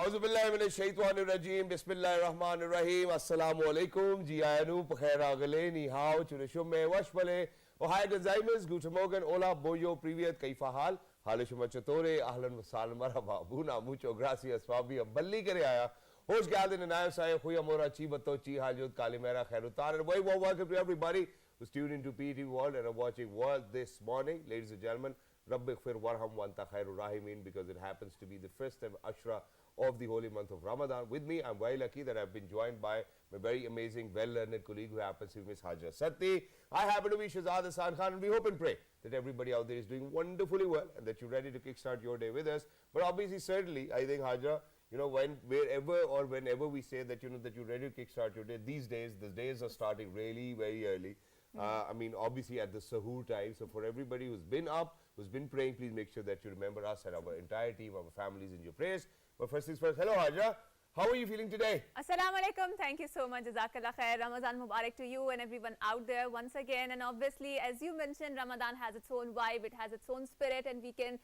Auzubillahiminash-shaytanir-rajeem. Bismillahir-rahmanir-rahim. Assalamu-alaikum. Jianu, Pukhair-agale, Ni-hao, Chunishumme, Washbale, Ohai Gazaimas, Guten Morgen, Ola, Boyo, Privyat, Kaifa Hal, Halishumachatore, Ahlan Wasal, Marhaba, Buna, Mucho, Gracias, Fabi, Balli Kareaya, Hosh Galdin and Ayasai, Huyamora, Chibatochi, Hajut, Kalimera, Kharutar, and welcome to everybody who's tuned into PT World and are watching World this morning. Ladies and gentlemen, Rabbi Khfir Warham Wanta Khairu Rahimin, because it happens to be the first time Ashra of the holy month of Ramadan. With me, I'm very lucky that I've been joined by my very amazing, well-learned colleague who happens to be Miss Hajra Satti. I happen to be Shahzad Hassan Khan, and we hope and pray that everybody out there is doing wonderfully well and that you're ready to kickstart your day with us. But obviously, certainly, I think Hajra, you know, whenever we say that, you know, that you're ready to kickstart your day, these days, the days are starting really very early. I mean, obviously at the Sahur time. So for everybody who's been up, who's been praying, please make sure that you remember us and our entire team, our families in your prayers. But first things first, hello Hajra. How are you feeling today? Assalamu alaikum. Thank you so much. Jazakallah khair. Ramadan Mubarak to you and everyone out there once again. And obviously, as you mentioned, Ramadan has its own vibe, it has its own spirit, and we can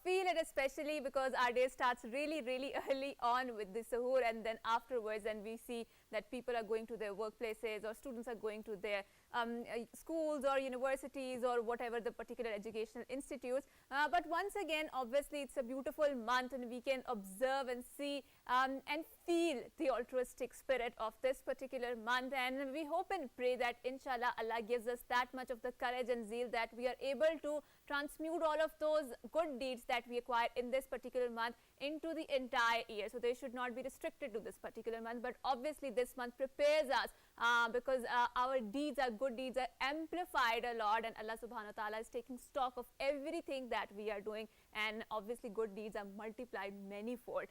feel it, especially because our day starts really, really early on with the suhoor, and then afterwards, and we see that people are going to their workplaces or students are going to their schools or universities or whatever the particular educational institutes. But once again, obviously, it's a beautiful month, and we can observe and see and feel the altruistic spirit of this particular month. And we hope and pray that inshallah Allah gives us that much of the courage and zeal that we are able to transmute all of those good deeds that we acquire in this particular month into the entire year. So they should not be restricted to this particular month, but obviously this month prepares us because our deeds, our good deeds are amplified a lot, and Allah subhanahu wa ta'ala is taking stock of everything that we are doing, and obviously good deeds are multiplied manyfold.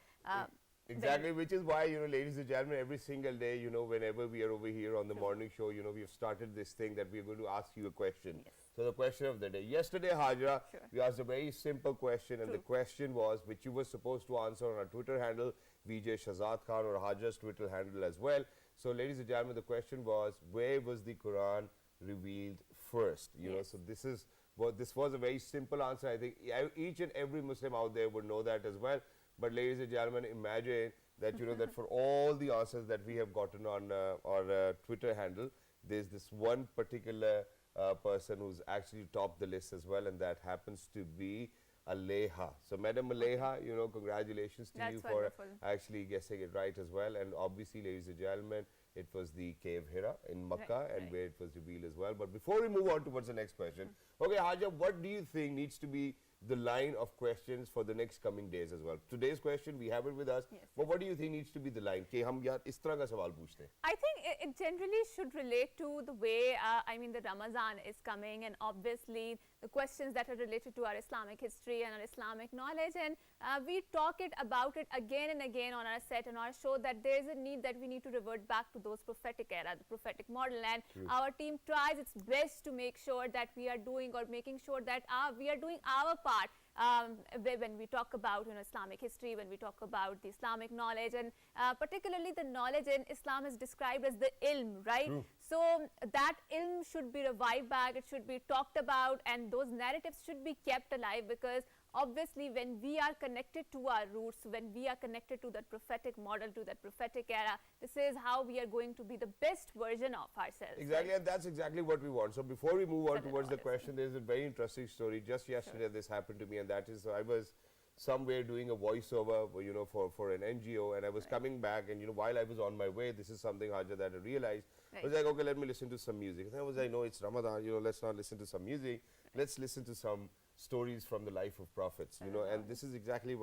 Exactly, which is why, you know, ladies and gentlemen, every single day, you know, whenever we are over here on the morning show, you know, we have started this thing that we are going to ask you a question. Yes. So the question of the day. Yesterday, Hajra, we asked a very simple question, and the question was, which you were supposed to answer on our Twitter handle, VJ Shahzad Khan, or Hajra's Twitter handle as well. So, ladies and gentlemen, the question was, where was the Quran revealed first? You know, so this was a very simple answer. I think each and every Muslim out there would know that as well. But ladies and gentlemen, imagine that, you know, that for all the answers that we have gotten on our Twitter handle, there's this one particular person who's actually topped the list as well, and that happens to be Aleha. So, Madam Aleha, you know, congratulations to you for actually guessing it right as well. And obviously, ladies and gentlemen, it was the cave Hira in Makkah, and where it was revealed as well. But before we move on towards the next question, okay, Haja, what do you think needs to be the line of questions for the next coming days as well? Today's question, we have it with us, but what do you think needs to be the line? Ke hum yaar is tarah ka sawal poochte hain. I think it generally should relate to the way, I mean, the Ramadan is coming, and obviously the questions that are related to our Islamic history and our Islamic knowledge, and we talk about it again and again on our set and our show, that there is a need that we need to revert back to those prophetic era, the prophetic model, and our team tries its best to make sure that we are doing, or making sure that we are doing our part when we talk about, you know, Islamic history, when we talk about the Islamic knowledge, and particularly the knowledge in Islam is described as the ilm, right? So that ilm should be revived back, it should be talked about, and those narratives should be kept alive, because obviously when we are connected to our roots, when we are connected to that prophetic model, to that prophetic era, this is how we are going to be the best version of ourselves. Exactly, and that's exactly what we want. So before we move on towards the question, there's a very interesting story. Just yesterday this happened to me, and that is, I was somewhere doing a voiceover, you know, for an NGO, and I was coming back, and, you know, while I was on my way, this is something, Haja, that I realized. I was like, okay, let me listen to some music. And I was like, no, it's Ramadan, you know, let's not listen to some music. Let's listen to some stories from the life of prophets, you know. And this is exactly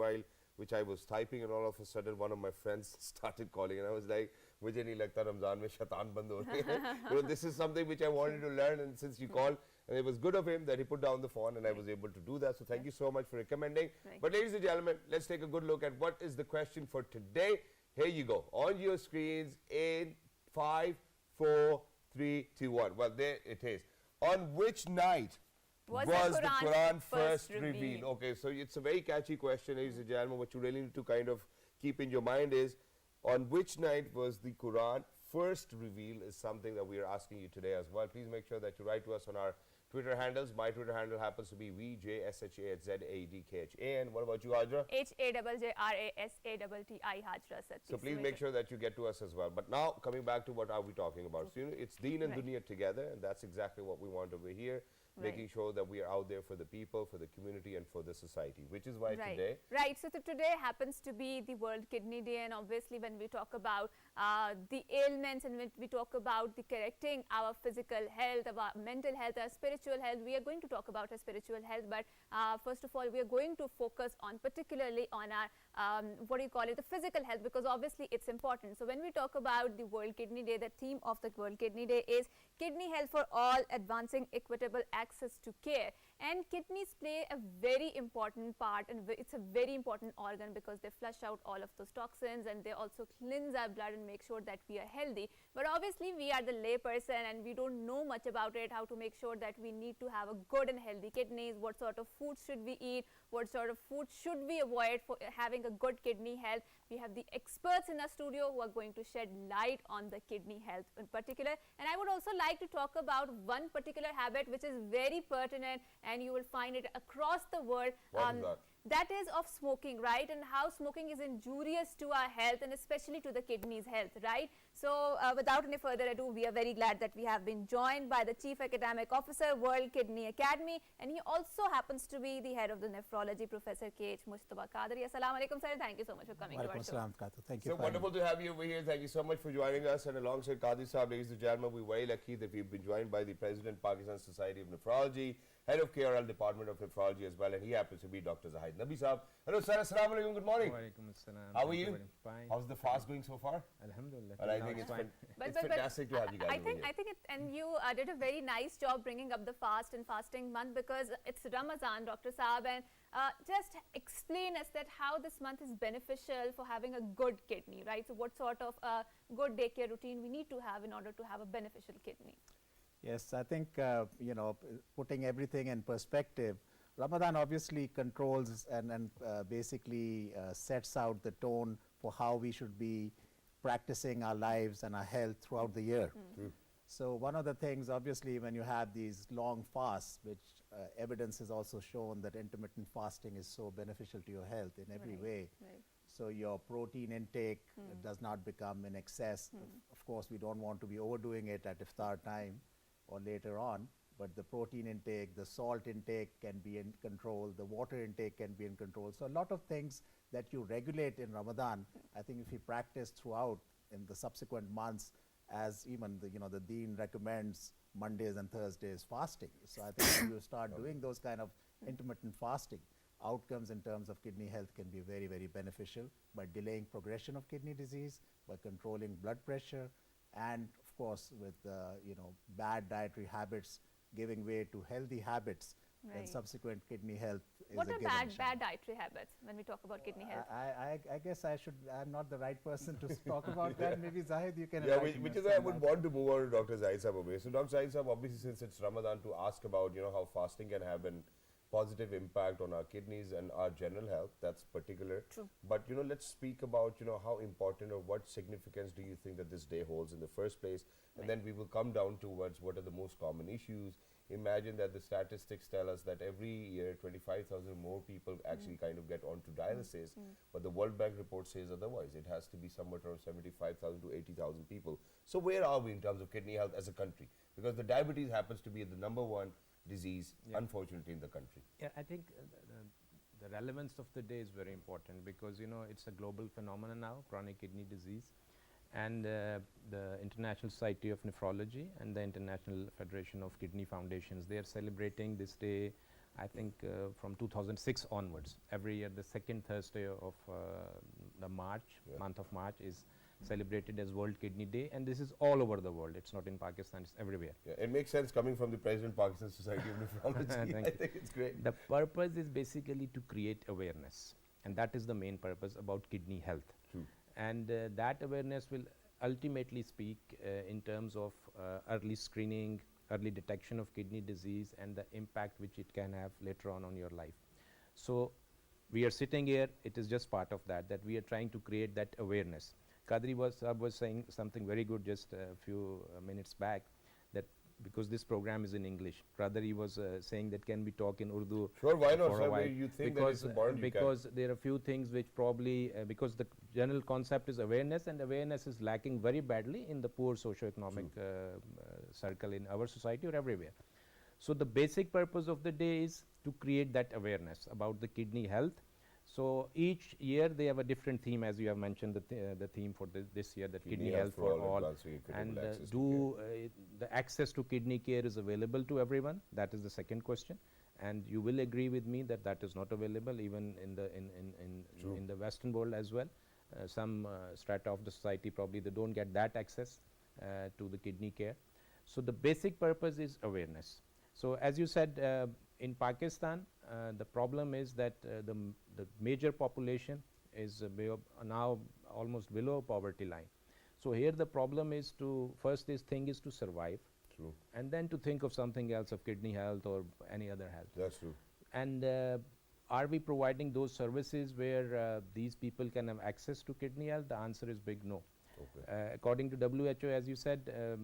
which I was typing, and all of a sudden one of my friends started calling, and I was like, mujhe nahi lagta Ramzan mein shaitan band ho rahe hain. You know, this is something which I wanted to learn, and since you called, and it was good of him that he put down the phone, and I was able to do that. So thank you so much for recommending. But ladies and gentlemen, let's take a good look at what is the question for today. Here you go, on your screens in 5, 4, 3, 2, 1. Well, there it is. On which night was the Quran first revealed? Okay, so it's a very catchy question, ladies and gentlemen. What you really need to kind of keep in your mind is, on which night was the Quran first revealed, is something that we are asking you today as well. Please make sure that you write to us on our Twitter handles. My Twitter handle happens to be VJSHAZADKHA. What about you, Hajra? HAJJRASATTI Hajra Sir. So please make sure that you get to us as well. But now, coming back to what are we talking about? So, it's Deen and Dunya together, and that's exactly what we want over here. Making sure that we are out there for the people, for the community, and for the society, which is why today... Right, so today happens to be the World Kidney Day, and obviously when we talk about the ailments and when we talk about the correcting our physical health, our mental health, our spiritual health, we are going to talk about our spiritual health, but first of all, we are going to focus on particularly on our, the physical health, because obviously it's important. So when we talk about the World Kidney Day, the theme of the World Kidney Day is Kidney Health for All, Advancing Equitable Access to Care. And kidneys play a very important part, and it's a very important organ because they flush out all of those toxins, and they also cleanse our blood and make sure that we are healthy. But obviously we are the lay person and we don't know much about it, how to make sure that we need to have a good and healthy kidneys, what sort of food should we eat, what sort of food should we avoid for having a good kidney health. We have the experts in our studio who are going to shed light on the kidney health in particular. And I would also like to talk about one particular habit which is very pertinent, and you will find it across the world. What is that? That is of smoking, right? And how smoking is injurious to our health and especially to the kidneys health, right? So without any further ado, we are very glad that we have been joined by the Chief Academic Officer, World Kidney Academy, and he also happens to be the head of the nephrology, Professor K.H. Mujtaba Qadri. Assalamu alaikum, sir. Thank you so much for coming to our show. Thank you. So wonderful to have you over here. Thank you so much for joining us. And alongside Qadri Saab, ladies and gentlemen, we're very lucky that we've been joined by the President, Pakistan Society of Nephrology, Head of KRL Department of Nephrology as well, and he happens to be Dr. Zahid Nabi Saab. Hello, sir. Assalamu alaikum. Good morning. How are you? Fine. How's the fast going so far? Alhamdulillah. Well, I think it's fantastic to have you guys over here. I think and you did a very nice job bringing up the fast and fasting month, because it's Ramadan, Dr. Saab, and just explain us that how this month is beneficial for having a good kidney, right? So what sort of good day care routine we need to have in order to have a beneficial kidney? Yes, I think, putting everything in perspective, Ramadan obviously controls and basically sets out the tone for how we should be practicing our lives and our health throughout the year. So one of the things, obviously, when you have these long fasts, which evidence has also shown that intermittent fasting is so beneficial to your health in every way. So your protein intake does not become in excess. Of course, we don't want to be overdoing it at iftar time or later on, but the protein intake, the salt intake can be in control, the water intake can be in control. So a lot of things that you regulate in Ramadan, I think if you practice throughout in the subsequent months, as even the Deen recommends Mondays and Thursdays fasting. So I think if you start doing those kind of intermittent fasting, outcomes in terms of kidney health can be very, very beneficial by delaying progression of kidney disease, by controlling blood pressure, and of course with bad dietary habits giving way to healthy habits, then subsequent kidney health is What a are given. bad dietary habits when we talk about kidney health? I guess I'm not the right person to talk about that. Maybe Zahid, you can which is why I would want to move on to Dr. Zahid Saab over here. So Dr. Zahid Saab, obviously since it's Ramadan, to ask about how fasting can have an positive impact on our kidneys and our general health. That's particular. True. But let's speak about how important or what significance do you think that this day holds in the first place, and then we will come down towards what are the most common issues. Imagine that the statistics tell us that every year 25,000 more people actually kind of get onto dialysis, but the World Bank report says otherwise. It has to be somewhere around 75,000 to 80,000 people. So where are we in terms of kidney health as a country? Because the diabetes happens to be the #1 disease, unfortunately, in the country. Yeah, I think the relevance of the day is very important because it's a global phenomenon now, chronic kidney disease, and the International Society of Nephrology and the International Federation of Kidney Foundations, they are celebrating this day, I think from 2006 onwards. Every year the second Thursday of the month of March is celebrated as World Kidney Day, and this is all over the world. It's not in Pakistan, it's everywhere. Yeah, it makes sense coming from the President Pakistan Society of Nephrology. I think it's great. The purpose is basically to create awareness, and that is the main purpose about kidney health. True. And that awareness will ultimately speak in terms of early screening, early detection of kidney disease, and the impact which it can have later on your life. So we are sitting here, it is just part of that we are trying to create that awareness. Qadri was saying something very good just a few minutes back, that because this program is in English. Rather, he was saying that can we talk in Urdu? Sure, why not, for sir? a while? Where you think that because it's important, you can. because there are a few things which probably because the general concept is awareness, and awareness is lacking very badly in the poor socio-economic circle in our society or everywhere. So the basic purpose of the day is to create that awareness about the kidney health. So each year they have a different theme, as you have mentioned the theme for this year, that kidney health for all, advancing and equitable access to care. the access to kidney care is available to everyone. That is the second question, and you will agree with me that that is not available even in the Western world as well. Some strata of the society probably they don't get that access to the kidney care. So the basic purpose is awareness. So as you said, in Pakistan, the problem is that the major population is now almost below poverty line. So here the problem is to first thing is to survive, True. and then to think of something else, of kidney health or any other health. That's true. And are we providing those services where these people can have access to kidney health? The answer is big no. Okay. According to WHO, as you said,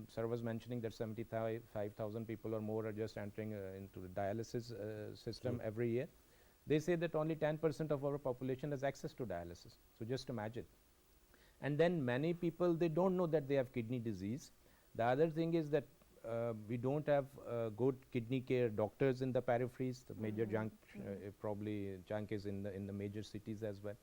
sir was mentioning that 75,000 people or more are just entering into the dialysis system every year. They say that only 10% of our population has access to dialysis. So just imagine. And then many people, they don't know that they have kidney disease. The other thing is that we don't have good kidney care doctors in the peripheries. The major junk, probably junk is in the major cities as well.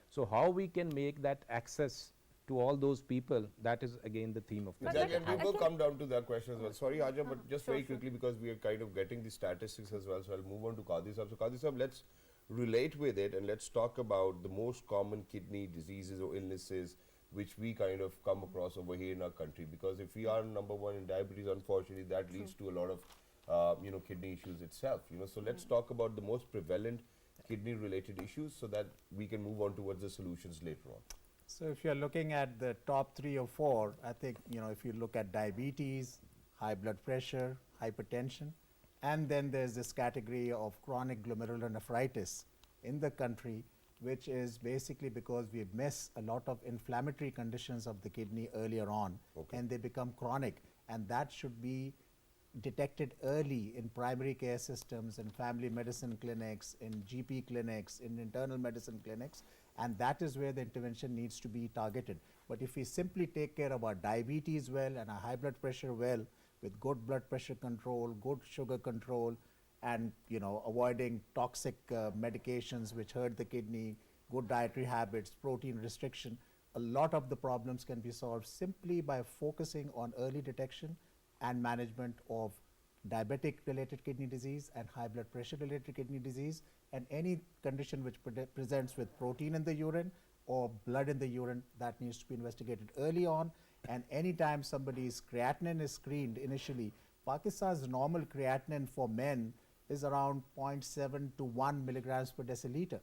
So how we can make that access to all those people, that is again the theme of this. Exactly, and we will come down to that question as well. Sorry, Aja, but just Sure, very quickly, because we are kind of getting the statistics as well, so I'll move on to Qadri Sahab. So Qadri Sahab, let's relate with it and let's talk about the most common kidney diseases or illnesses which we kind of come across over here in our country. Because if we are number one in diabetes, unfortunately, that leads to a lot of kidney issues itself. So let's talk about the most prevalent kidney-related issues so that we can move on towards the solutions later on. So if you're looking at the top 3 or 4, I think, if you look at diabetes, high blood pressure, hypertension, and then there's this category of chronic glomerulonephritis in the country, which is basically because we miss a lot of inflammatory conditions of the kidney earlier on, and they become chronic, and that should be detected early in primary care systems, in family medicine clinics, in GP clinics, in internal medicine clinics, and that is where the intervention needs to be targeted. But if we simply take care of our diabetes well and our high blood pressure well, with good blood pressure control, good sugar control, and avoiding toxic medications which hurt the kidney, good dietary habits, protein restriction, a lot of the problems can be solved simply by focusing on early detection and management of diabetic related kidney disease and high blood pressure related kidney disease, and any condition which presents with protein in the urine or blood in the urine, that needs to be investigated early on. And anytime somebody's creatinine is screened initially, Pakistan's normal creatinine for men is around 0.7 to 1 milligrams per deciliter,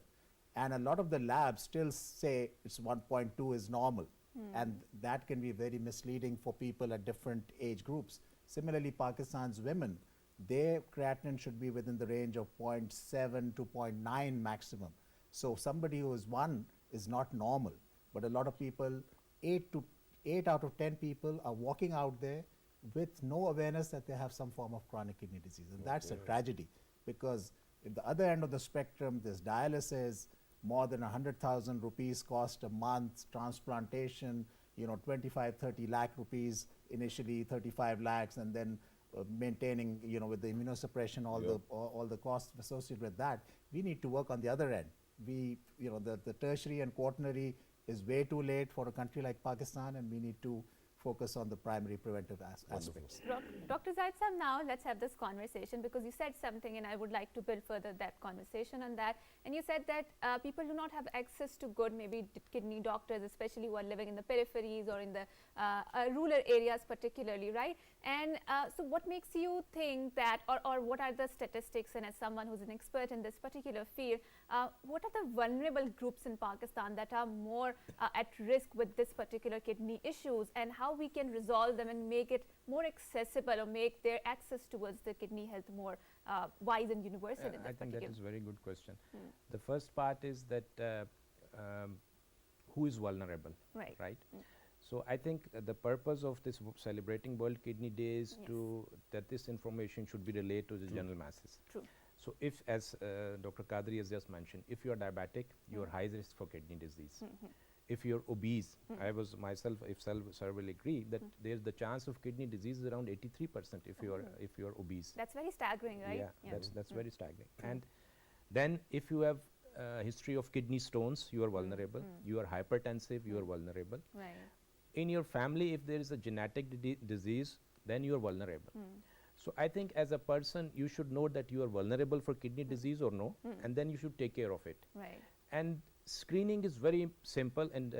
and a lot of the labs still say it's 1.2 is normal, and that can be very misleading for people at different age groups. Similarly, Pakistan's women, their creatinine should be within the range of 0.7 to 0.9 maximum. So somebody who is 1 is not normal, but a lot of people, 8 out of 10 people are walking out there with no awareness that they have some form of chronic kidney disease, and that's a tragedy, because at the other end of the spectrum, there's dialysis, more than 100,000 rupees cost a month, transplantation, 25, 30 lakh rupees initially, 35 lakhs, and then maintaining, with the immunosuppression, all the costs associated with that. We need to work on the other end. The tertiary and quaternary is way too late for a country like Pakistan, and we need to focus on the primary preventive aspects. Dr. Zaid Sahab, now let's have this conversation, because you said something and I would like to build further that conversation on that. And you said that people do not have access to good maybe kidney doctors, especially who are living in the peripheries or in the rural areas particularly, right? And so what makes you think that, or what are the statistics, and as someone who's an expert in this particular field, what are the vulnerable groups in Pakistan that are more at risk with this particular kidney issues, and how we can resolve them and make it more accessible or make their access towards the kidney health more wise and universal in this I think that is a very good question. Mm. The first part is that who is vulnerable, Right. right? So I think the purpose of this celebrating World Kidney Day is Yes. to that this information should be relayed to the general masses. True. So if, as Dr. Qadri has just mentioned, if you are diabetic, you are high risk for kidney disease. If you're obese, I was myself, if sir will agree, that there's the chance of kidney disease is around 83% if you're obese. That's very staggering, right? Yeah, that's very staggering. And then if you have history of kidney stones, you are vulnerable. You are hypertensive, you are vulnerable. Right. In your family, if there is a genetic disease, then you are vulnerable. So I think as a person, you should know that you are vulnerable for kidney disease or no, and then you should take care of it. Right. And screening is very simple, and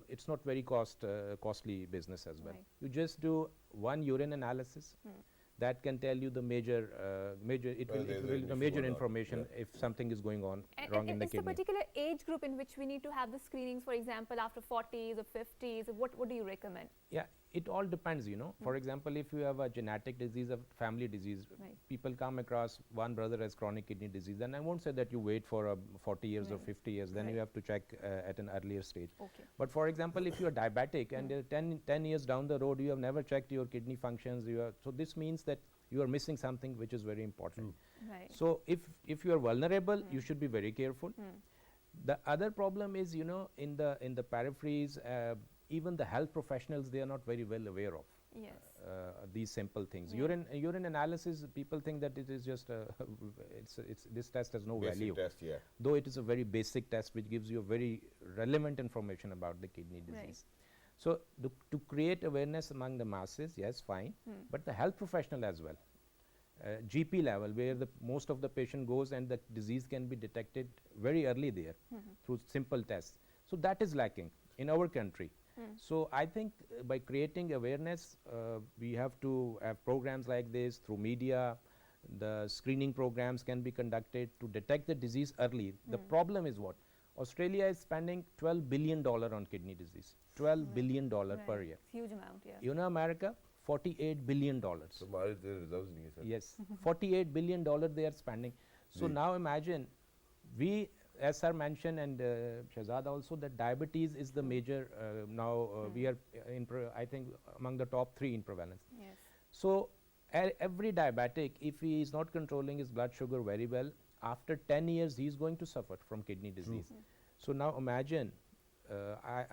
it's not very costly business as well. Right. You just do one urine analysis. That can tell you the major information if something is going on wrong in the is the kidney. particular age group in which we need to have the screenings, for example, after 40s or 50s? What do you recommend? Yeah, it all depends, you know. For example, if you have a genetic disease, a family disease, Right. people come across one brother has chronic kidney disease, and I won't say that you wait for 40 years or Right. 50 years, then you Right. have to check at an earlier stage. Okay. But for example, if you are diabetic and 10 years down the road, you have never checked your kidney functions, so this means that you are missing something which is very important. Right. So if you are vulnerable, you should be very careful. The other problem is, you know, in the peripheries, even the health professionals, they are not very well aware of Yes. these simple things. Yeah. Urine analysis, people think that it is just this test has no Basic value, test, yeah. though it is a very basic test which gives you very relevant information about the kidney Right. disease. So to create awareness among the masses, yes, fine, but the health professional as well, GP level, where the most of the patient goes and the disease can be detected very early there through simple tests. So that is lacking in our country. So I think by creating awareness, we have to have programs like this through media. The screening programs can be conducted to detect the disease early. The problem is what? Australia is spending $12 billion on kidney disease, $12 billion per year. Huge amount, yeah. You know, America, $48 billion. So हमारे तो reserves नहीं है sir. Yes, $48 billion they are spending. So now imagine, we, as sir mentioned, and Shahzad also, that diabetes is the major, we are I think among the top 3 in prevalence. Yes. So every diabetic, if he is not controlling his blood sugar very well, after 10 years he is going to suffer from kidney disease. So now imagine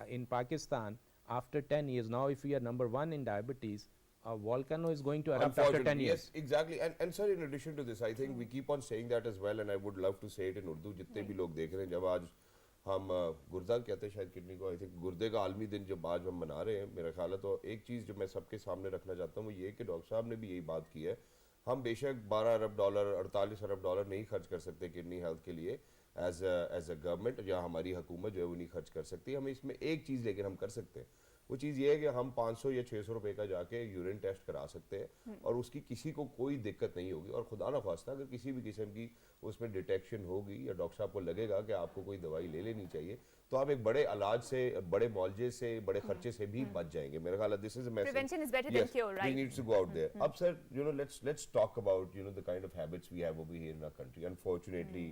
in Pakistan, after 10 years, now if we are number 1 in diabetes, a volcano is going to erupt after 10 years. Yes, exactly. And sir, in addition to this, I think we keep on saying that as well, and I would love to say it in Urdu. जितने भी लोग देख रहे हैं, जब आज हम गुर्दा कहते हैं शायद किडनी को, आई थिंक गुर्दे का आलमी दिन जब आज हम मना रहे हैं, मेरा ख्याल है, तो एक चीज़ जो मैं सबके सामने रखना चाहता हूँ वो ये कि डॉक्टर साहब ने भी यही बात की है, हम बेशक $12 अरब 48 अरब डॉलर नहीं खर्च कर सकते किडनी हेल्थ के लिए एज अ गवर्नमेंट, या हमारी हुकूमत जो है वो नहीं खर्च कर सकती. हमें इसमें एक चीज़ लेकिन हम कर सकते हैं, वो चीज़ ये है कि हम 500 या 600 रुपए का जाके यूरिन टेस्ट करा सकते हैं और उसकी किसी को कोई दिक्कत नहीं होगी. और खुदा ना खास्ता अगर किसी भी किस्म की उसमें डिटेक्शन होगी या डॉक्टर साहब को लगेगा कि आपको कोई दवाई ले लेनी चाहिए, तो आप एक बड़े इलाज से, बड़े मुआवजे से, बड़े खर्चे से भी बच जाएंगे. मेरा ख्याल है this is a message. Prevention is better than cure, right? We need to go out there. Ab sir, you know, let's talk about, you know, the kind of habits we have over here in our country. Unfortunately,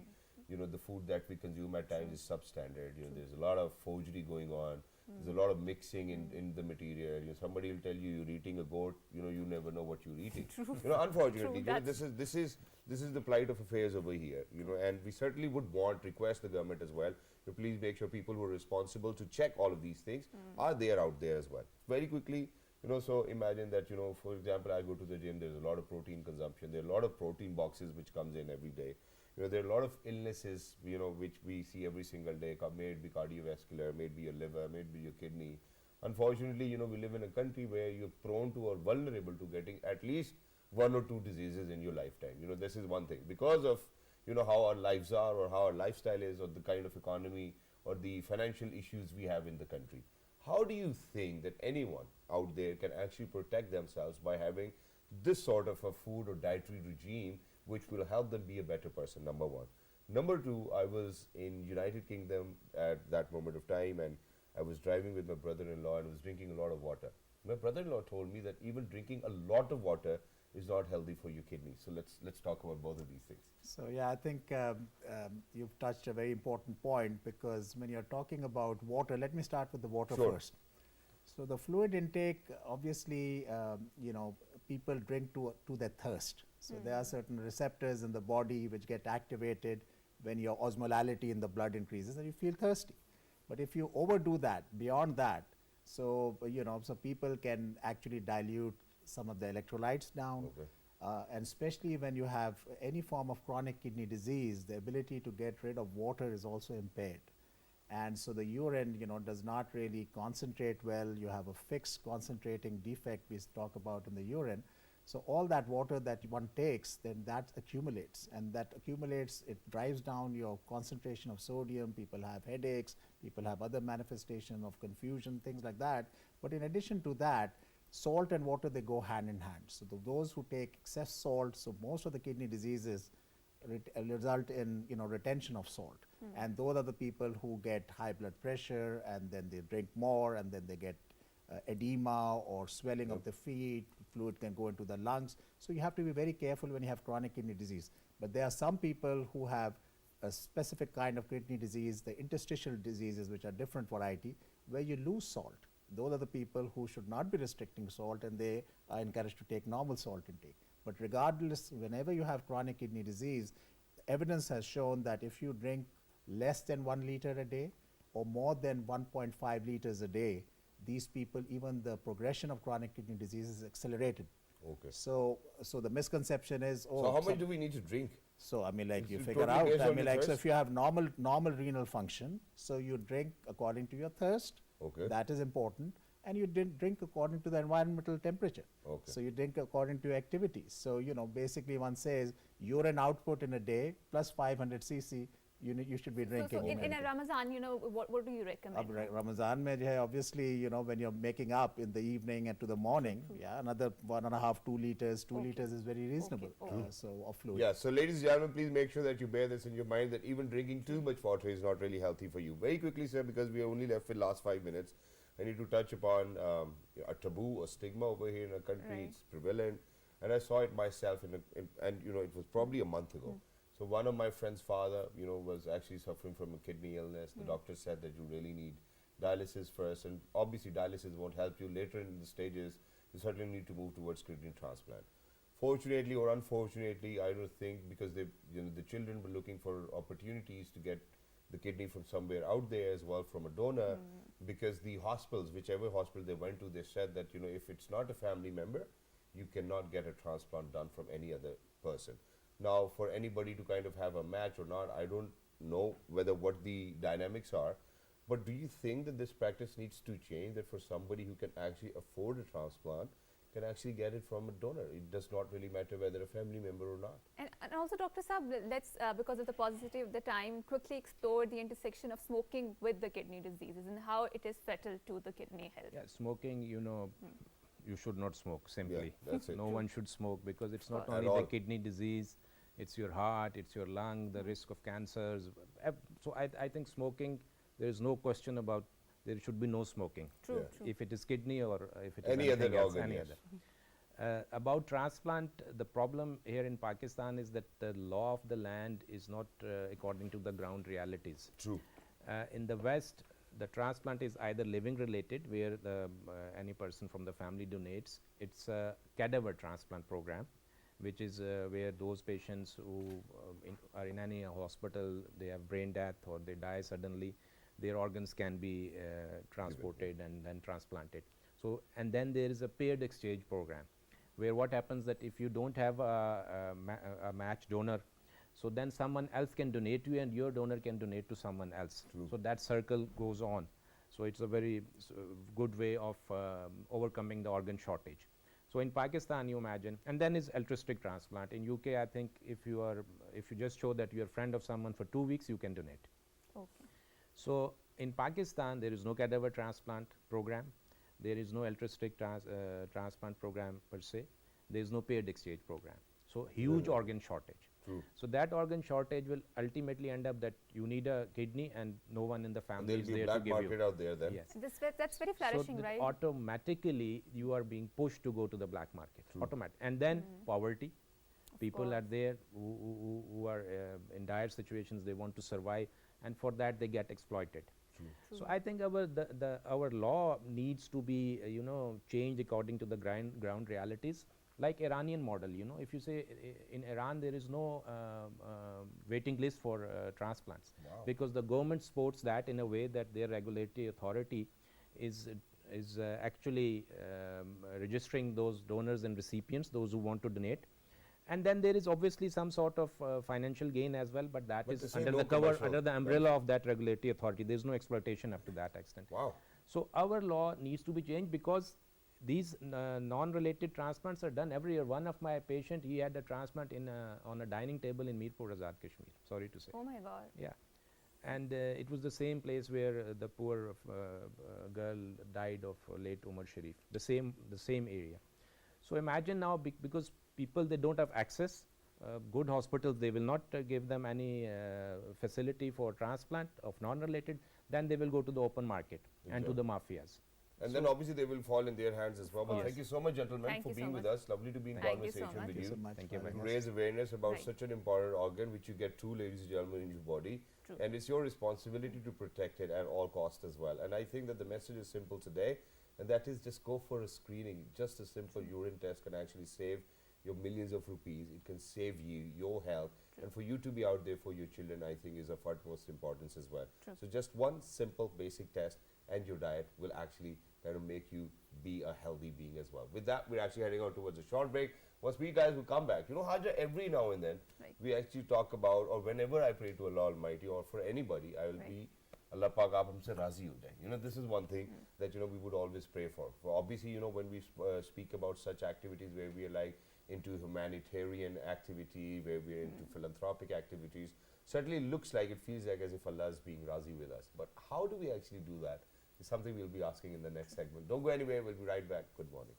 you know, the food that we consume at times is substandard. You know, there's a lot of forgery going on. There's a lot of mixing in the material. You know, somebody will tell you you're eating a goat. You know, you never know what you're eating. True. You know, unfortunately, True, you know, this is the plight of affairs over here. You know, and we certainly would request the government as well to please make sure people who are responsible to check all of these things are there out there as well. Very quickly, you know, so imagine that, you know, for example, I go to the gym. There's a lot of protein consumption. There are a lot of protein boxes which comes in every day. You know, there are a lot of illnesses, you know, which we see every single day. May it be cardiovascular, may it be your liver, may it be your kidney. Unfortunately, you know, we live in a country where you're prone to or vulnerable to getting at least 1 or 2 diseases in your lifetime. You know, this is one thing. Because of, you know, how our lives are or how our lifestyle is or the kind of economy or the financial issues we have in the country. How do you think that anyone out there can actually protect themselves by having this sort of a food or dietary regime which will help them be a better person, number one. Number two, I was in United Kingdom at that moment of time, and I was driving with my brother-in-law and was drinking a lot of water. My brother-in-law told me that even drinking a lot of water is not healthy for your kidneys. So let's talk about both of these things. So yeah, I think you've touched a very important point, because when you're talking about water, let me start with the water Sure. first. So the fluid intake, obviously, people drink to their thirst. So there are certain receptors in the body which get activated when your osmolality in the blood increases and you feel thirsty. But if you overdo that, beyond that, so people can actually dilute some of the electrolytes down. Okay. And especially when you have any form of chronic kidney disease, the ability to get rid of water is also impaired. And so the urine, does not really concentrate well. You have a fixed concentrating defect we talk about in the urine. So all that water that one takes, then that accumulates, and that accumulates, it drives down your concentration of sodium. People have headaches, people have other manifestation of confusion, things like that. But in addition to that, salt and water, they go hand in hand. So those who take excess salt, so most of the kidney diseases result in retention of salt. And those are the people who get high blood pressure, and then they drink more, and then they get edema or swelling of the feet. Fluid can go into the lungs. So you have to be very careful when you have chronic kidney disease. But there are some people who have a specific kind of kidney disease, the interstitial diseases, which are different variety, where you lose salt. Those are the people who should not be restricting salt, and they are encouraged to take normal salt intake. But regardless, whenever you have chronic kidney disease, evidence has shown that if you drink less than 1 liter a day or more than 1.5 liters a day, these people, even the progression of chronic kidney disease is accelerated. Okay. So the misconception is, So how much do we need to drink? so I mean, like you It's figure totally out, based I on mean, your like, so thirst? if you have normal renal function, so you drink according to your thirst. Okay. That is important. And you drink according to the environmental temperature. Okay. So you drink according to your activities. So, basically one says urine output in a day plus 500 cc, you should be drinking. So in a Ramadan, what do you recommend? Ramadan mein obviously, when you're making up in the evening and to the morning, another 1.5, 2 liters. 2 liters is very reasonable. So of fluid. Yeah, so ladies and gentlemen, please make sure that you bear this in your mind, that even drinking too much water is not really healthy for you. Very quickly, sir, because we are only left with last 5 minutes, I need to touch upon a taboo, a stigma over here in our country. Right. It's prevalent, and I saw it myself, and it was probably a month ago. So one of my friend's father, was actually suffering from a kidney illness. The doctor said that you really need dialysis first, and obviously dialysis won't help you. Later in the stages, you certainly need to move towards kidney transplant. Fortunately or unfortunately, I don't think, because they, the children were looking for opportunities to get the kidney from somewhere out there as well, from a donor, because the hospitals, whichever hospital they went to, they said that, if it's not a family member, you cannot get a transplant done from any other person. Now, for anybody to kind of have a match or not, I don't know what the dynamics are, but do you think that this practice needs to change, that for somebody who can actually afford a transplant, can actually get it from a donor? It does not really matter whether a family member or not. And also, Dr. Saab, let's, because of the paucity of the time, quickly explore the intersection of smoking with the kidney diseases and how it is fatal to the kidney health. Yeah, smoking, you should not smoke, simply. Yeah, that's it. No one should smoke, because it's not At only all. the kidney disease, it's your heart, it's your lung, the risk of cancers. So I think smoking, there is no question about, there should be no smoking. True, Yeah. true. If it is kidney or if it is Any other anything else, organ, any yes. other. About transplant, the problem here in Pakistan is that the law of the land is not according to the ground realities. True. In the West, the transplant is either living related, where any person from the family donates. It's a cadaver transplant program, which is where those patients who are in any hospital, they have brain death or they die suddenly, their organs can be transported and then transplanted. So, and then there is a paired exchange program, where what happens that if you don't have a match donor, so then someone else can donate to you and your donor can donate to someone else. True. So that circle goes on. So it's a very good way of overcoming the organ shortage. So in Pakistan, you imagine, and then is altruistic transplant. In UK, I think if you just show that you're a friend of someone for 2 weeks, you can donate. Okay. So in Pakistan, there is no cadaver transplant program. There is no altruistic transplant program per se. There is no paired exchange program. So huge organ shortage. True. So that organ shortage will ultimately end up that you need a kidney and no one in the And family there'll is be a there to black give market you. out there then. Yes. That's very flourishing, So right? automatically you are being pushed to go to the black market. True. Automatic. And then poverty. People course. are there who are in dire situations, they want to survive, and for that they get exploited. So I think our law needs to be changed according to the ground realities, like Iranian model. If you say in Iran there is no waiting list for transplants, because the government supports that in a way that their regulatory authority is actually registering those donors and recipients, those who want to donate. And then there is obviously some sort of financial gain as well, but that is under the cover, under the umbrella of that regulatory authority. There is no exploitation up to that extent. Wow. So our law needs to be changed, because these non-related transplants are done every year. One of my patient, he had a transplant on a dining table in Mirpur, Azad, Kashmir. Sorry to say. Oh my God. Yeah. And it was the same place where the poor girl died of late Umar Sharif, the same area. So imagine now, because people, they don't have access, good hospitals, they will not give them any facility for transplant of non-related, then they will go to the open market and to the mafias. And then obviously they will fall in their hands as well. But course. thank you so much, gentlemen, Thank for you so being with much. us. Lovely to be in Thank you so conversation much. with Thank you you. so much. Thank you for very To having us. raise awareness about Right. such an important organ which you get two, ladies and gentlemen, in your body. True. And it's your responsibility to protect it at all costs as well. And I think that the message is simple today, and that is just go for a screening. Just a simple urine test can actually save your millions of rupees. It can save you, your health. True. And for you to be out there for your children, I think is of utmost importance as well. True. So just one simple basic test and your diet will actually kind of make you be a healthy being as well. With that, we're actually heading out towards a short break. Once we guys will come back, Haja, every now and then, Right. we actually talk about, or whenever I pray to Allah Almighty, or for anybody, I will Right. be, Allah Pak aap humse razi ho jaye. This is one thing that, we would always pray for. Obviously, when we speak about such activities where we are like into humanitarian activity, where we are into philanthropic activities, certainly looks like, it feels like as if Allah is being razi with us. But how do we actually do that? Is something we'll be asking in the next segment. Don't go anywhere, we'll be right back. Good morning.